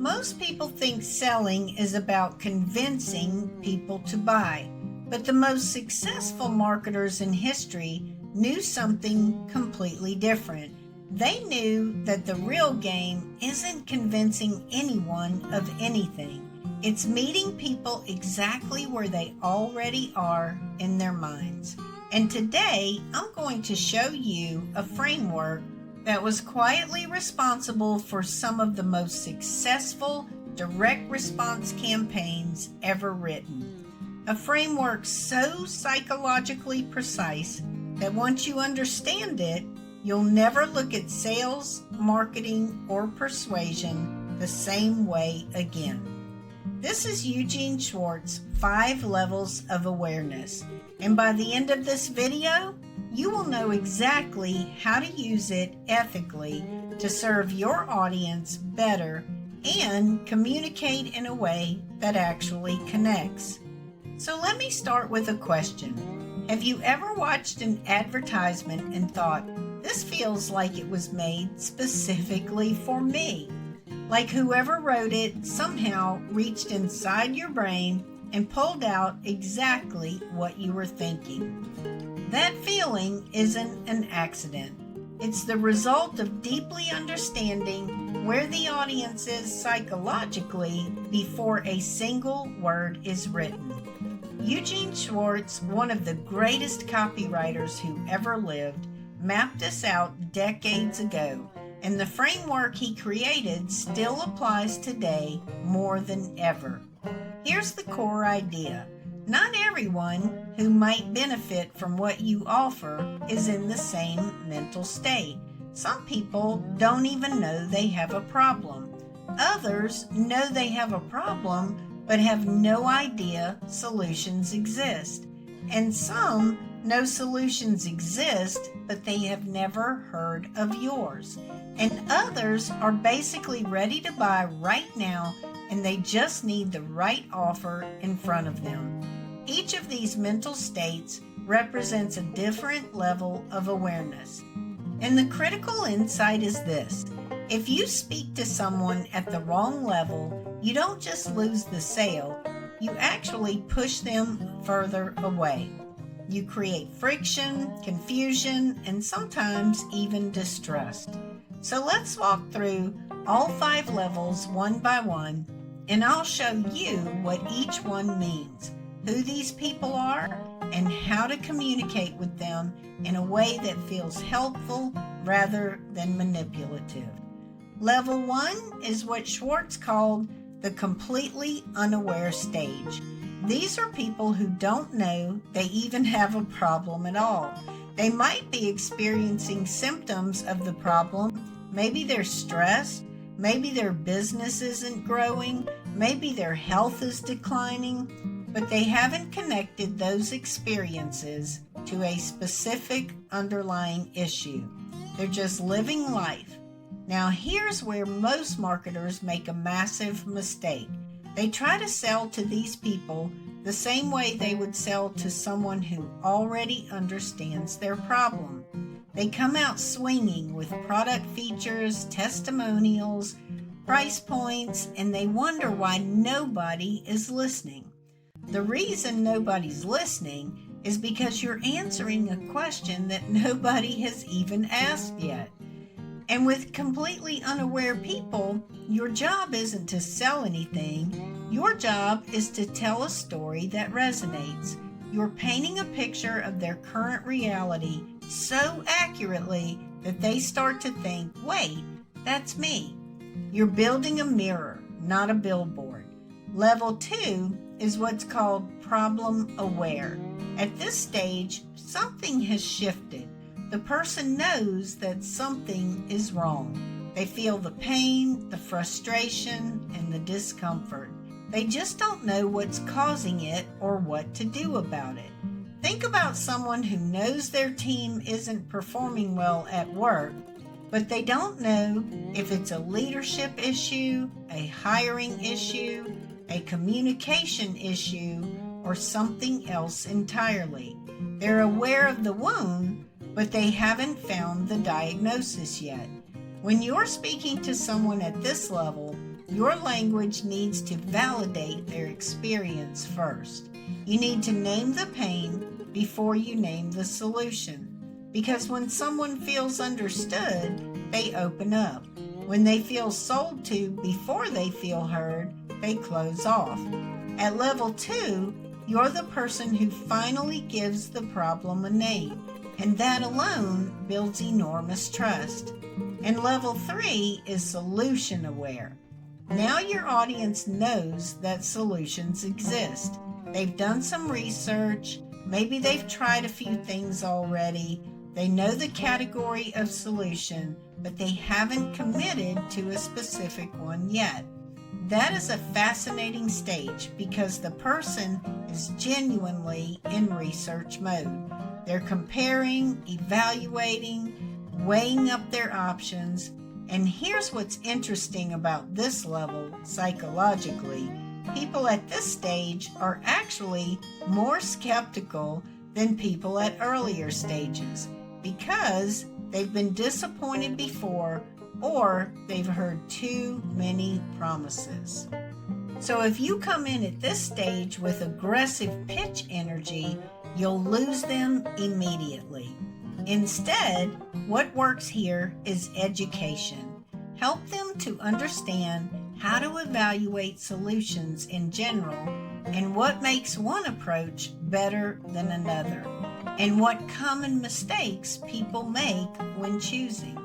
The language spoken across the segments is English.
Most people think selling is about convincing people to buy, but the most successful marketers in history knew something completely different. They knew that the real game isn't convincing anyone of anything. It's meeting people exactly where they already are in their minds. And today, I'm going to show you a framework that was quietly responsible for some of the most successful direct response campaigns ever written. A framework so psychologically precise that once you understand it, you'll never look at sales, marketing, or persuasion the same way again. This is Eugene Schwartz's 5 Levels of Awareness, and by the end of this video, you will know exactly how to use it ethically to serve your audience better and communicate in a way that actually connects. So let me start with a question. Have you ever watched an advertisement and thought, this feels like it was made specifically for me? Like whoever wrote it somehow reached inside your brain and pulled out exactly what you were thinking. That feeling isn't an accident. It's the result of deeply understanding where the audience is psychologically before a single word is written. Eugene Schwartz, one of the greatest copywriters who ever lived, mapped this out decades ago, and the framework he created still applies today more than ever. Here's the core idea. Not everyone who might benefit from what you offer is in the same mental state. Some people don't even know they have a problem. Others know they have a problem but have no idea solutions exist. And some know solutions exist but they have never heard of yours. And others are basically ready to buy right now and they just need the right offer in front of them. Each of these mental states represents a different level of awareness. And the critical insight is this. If you speak to someone at the wrong level, you don't just lose the sale, you actually push them further away. You create friction, confusion, and sometimes even distrust. So let's walk through all 5 levels one by one, and I'll show you what each one means, who these people are, and how to communicate with them in a way that feels helpful rather than manipulative. Level 1 is what Schwartz called the completely unaware stage. These are people who don't know they even have a problem at all. They might be experiencing symptoms of the problem. Maybe they're stressed, maybe their business isn't growing, maybe their health is declining, but they haven't connected those experiences to a specific underlying issue. They're just living life. Now here's where most marketers make a massive mistake. They try to sell to these people the same way they would sell to someone who already understands their problem. They come out swinging with product features, testimonials, price points, and they wonder why nobody is listening. The reason nobody's listening is because you're answering a question that nobody has even asked yet. And with completely unaware people, your job isn't to sell anything. Your job is to tell a story that resonates. You're painting a picture of their current reality so accurately that they start to think, wait, that's me. You're building a mirror, not a billboard. Level 2 is what's called problem aware. At this stage, something has shifted. The person knows that something is wrong. They feel the pain, the frustration, and the discomfort. They just don't know what's causing it or what to do about it. Think about someone who knows their team isn't performing well at work, but they don't know if it's a leadership issue, a hiring issue, a communication issue, or something else entirely. They're aware of the wound, but they haven't found the diagnosis yet. When you're speaking to someone at this level, your language needs to validate their experience first. You need to name the pain before you name the solution. Because when someone feels understood, they open up. When they feel sold to before they feel heard, they close off. At level 2, you're the person who finally gives the problem a name, and that alone builds enormous trust. And level 3 is solution aware. Now your audience knows that solutions exist. They've done some research, maybe they've tried a few things already, they know the category of solution, but they haven't committed to a specific one yet. That is a fascinating stage because the person is genuinely in research mode. They're comparing, evaluating, weighing up their options. And here's what's interesting about this level psychologically. People at this stage are actually more skeptical than people at earlier stages because they've been disappointed before or they've heard too many promises. So if you come in at this stage with aggressive pitch energy, you'll lose them immediately. Instead, what works here is education. Help them to understand how to evaluate solutions in general and what makes one approach better than another, and what common mistakes people make when choosing.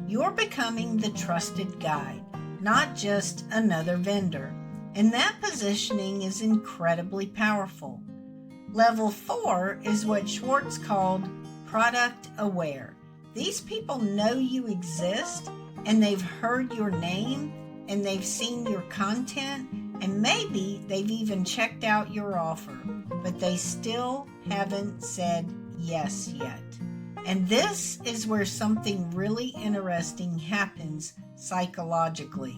You're becoming the trusted guide, not just another vendor, and that positioning is incredibly powerful. Level 4 is what Schwartz called product aware. These people know you exist, and they've heard your name, and they've seen your content, and maybe they've even checked out your offer, but they still haven't said yes yet. And this is where something really interesting happens psychologically.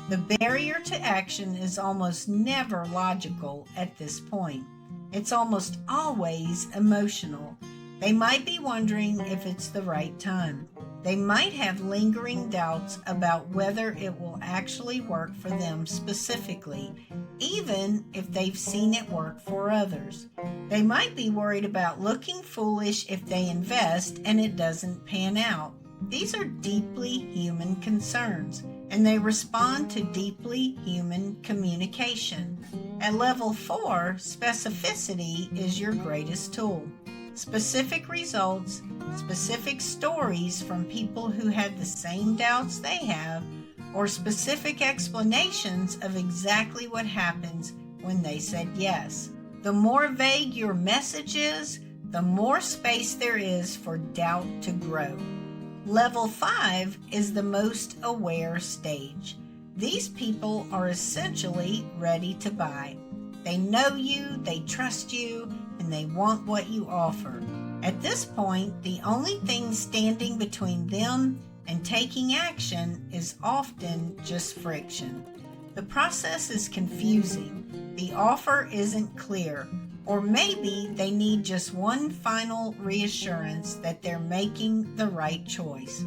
The barrier to action is almost never logical at this point. It's almost always emotional. They might be wondering if it's the right time. They might have lingering doubts about whether it will actually work for them specifically, even if they've seen it work for others. They might be worried about looking foolish if they invest and it doesn't pan out. These are deeply human concerns, and they respond to deeply human communication. At level 4, specificity is your greatest tool. Specific results, specific stories from people who had the same doubts they have, or specific explanations of exactly what happens when they said yes. The more vague your message is, the more space there is for doubt to grow. Level 5 is the most aware stage. These people are essentially ready to buy. They know you, they trust you, and they want what you offer. At this point, the only thing standing between them and taking action is often just friction. The process is confusing. The offer isn't clear, or maybe they need just one final reassurance that they're making the right choice.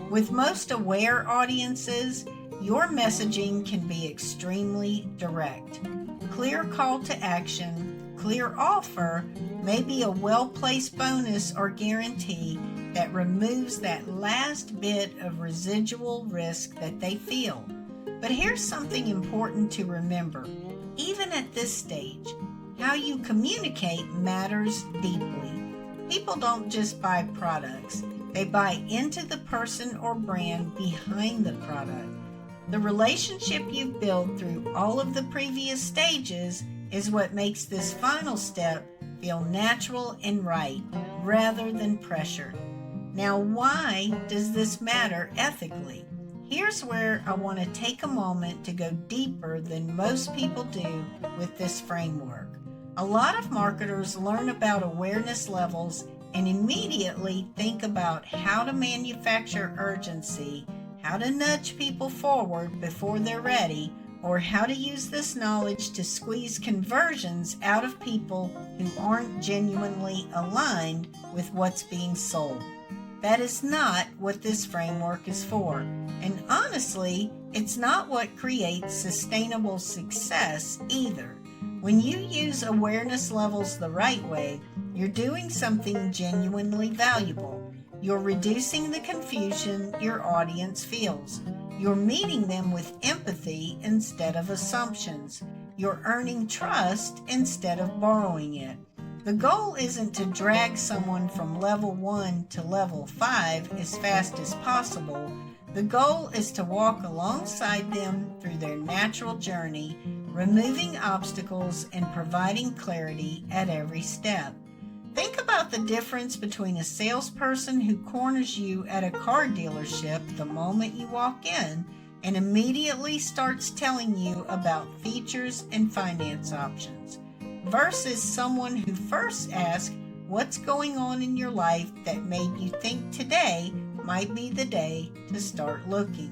With most aware audiences, your messaging can be extremely direct. Clear call to action, clear offer, maybe a well-placed bonus or guarantee that removes that last bit of residual risk that they feel. But here's something important to remember. Even at this stage, how you communicate matters deeply. People don't just buy products. They buy into the person or brand behind the product. The relationship you've built through all of the previous stages is what makes this final step feel natural and right, rather than pressured. Now, why does this matter ethically? Here's where I want to take a moment to go deeper than most people do with this framework. A lot of marketers learn about awareness levels and immediately think about how to manufacture urgency, how to nudge people forward before they're ready, or how to use this knowledge to squeeze conversions out of people who aren't genuinely aligned with what's being sold. That is not what this framework is for. And honestly, It's not what creates sustainable success either. When you use awareness levels the right way, you're doing something genuinely valuable. You're reducing the confusion your audience feels. You're meeting them with empathy instead of assumptions. You're earning trust instead of borrowing it. The goal isn't to drag someone from level 1 to level 5 as fast as possible. The goal is to walk alongside them through their natural journey, removing obstacles and providing clarity at every step. Think about the difference between a salesperson who corners you at a car dealership the moment you walk in and immediately starts telling you about features and finance options, versus someone who first asks what's going on in your life that made you think today might be the day to start looking.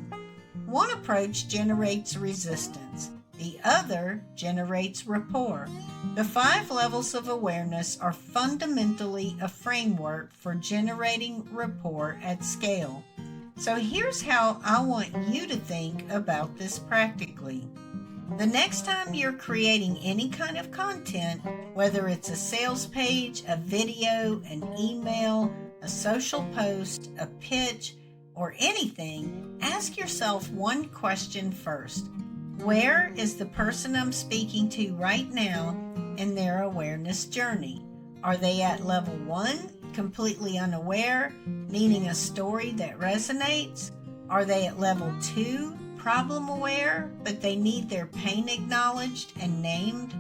One approach generates resistance. The other generates rapport. The 5 levels of awareness are fundamentally a framework for generating rapport at scale. So here's how I want you to think about this practically. The next time you're creating any kind of content, whether it's a sales page, a video, an email, a social post, a pitch, or anything, ask yourself one question first. Where is the person I'm speaking to right now in their awareness journey? Are they at level 1, completely unaware, needing a story that resonates? Are they at level 2, problem aware, but they need their pain acknowledged and named?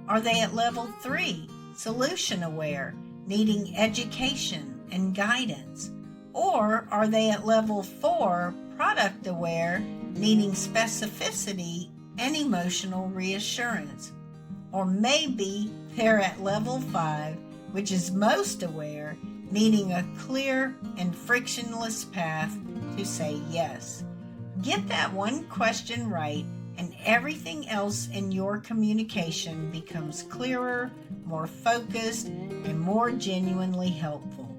Are they at level 3, solution aware, needing education and guidance? Or are they at level 4, product aware, needing specificity and emotional reassurance? Or maybe they're at level 5, which is most aware, needing a clear and frictionless path to say yes. Get that one question right, and everything else in your communication becomes clearer, more focused, and more genuinely helpful.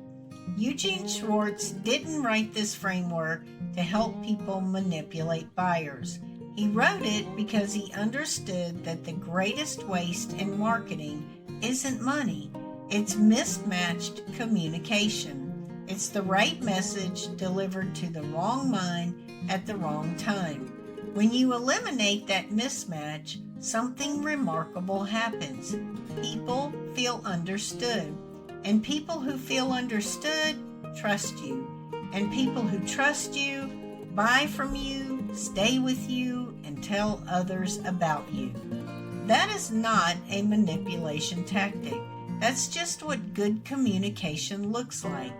Eugene Schwartz didn't write this framework to help people manipulate buyers. He wrote it because he understood that the greatest waste in marketing isn't money. It's mismatched communication. It's the right message delivered to the wrong mind at the wrong time. When you eliminate that mismatch, something remarkable happens. People feel understood. And people who feel understood trust you. And people who trust you buy from you, stay with you, and tell others about you. That is not a manipulation tactic. That's just what good communication looks like.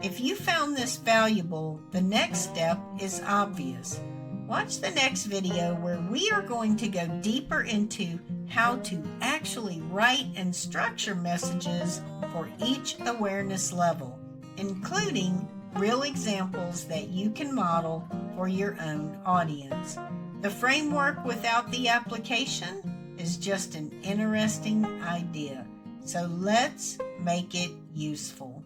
If you found this valuable, the next step is obvious. Watch the next video where we are going to go deeper into how to actually write and structure messages for each awareness level, including real examples that you can model for your own audience. The framework without the application is just an interesting idea, so let's make it useful.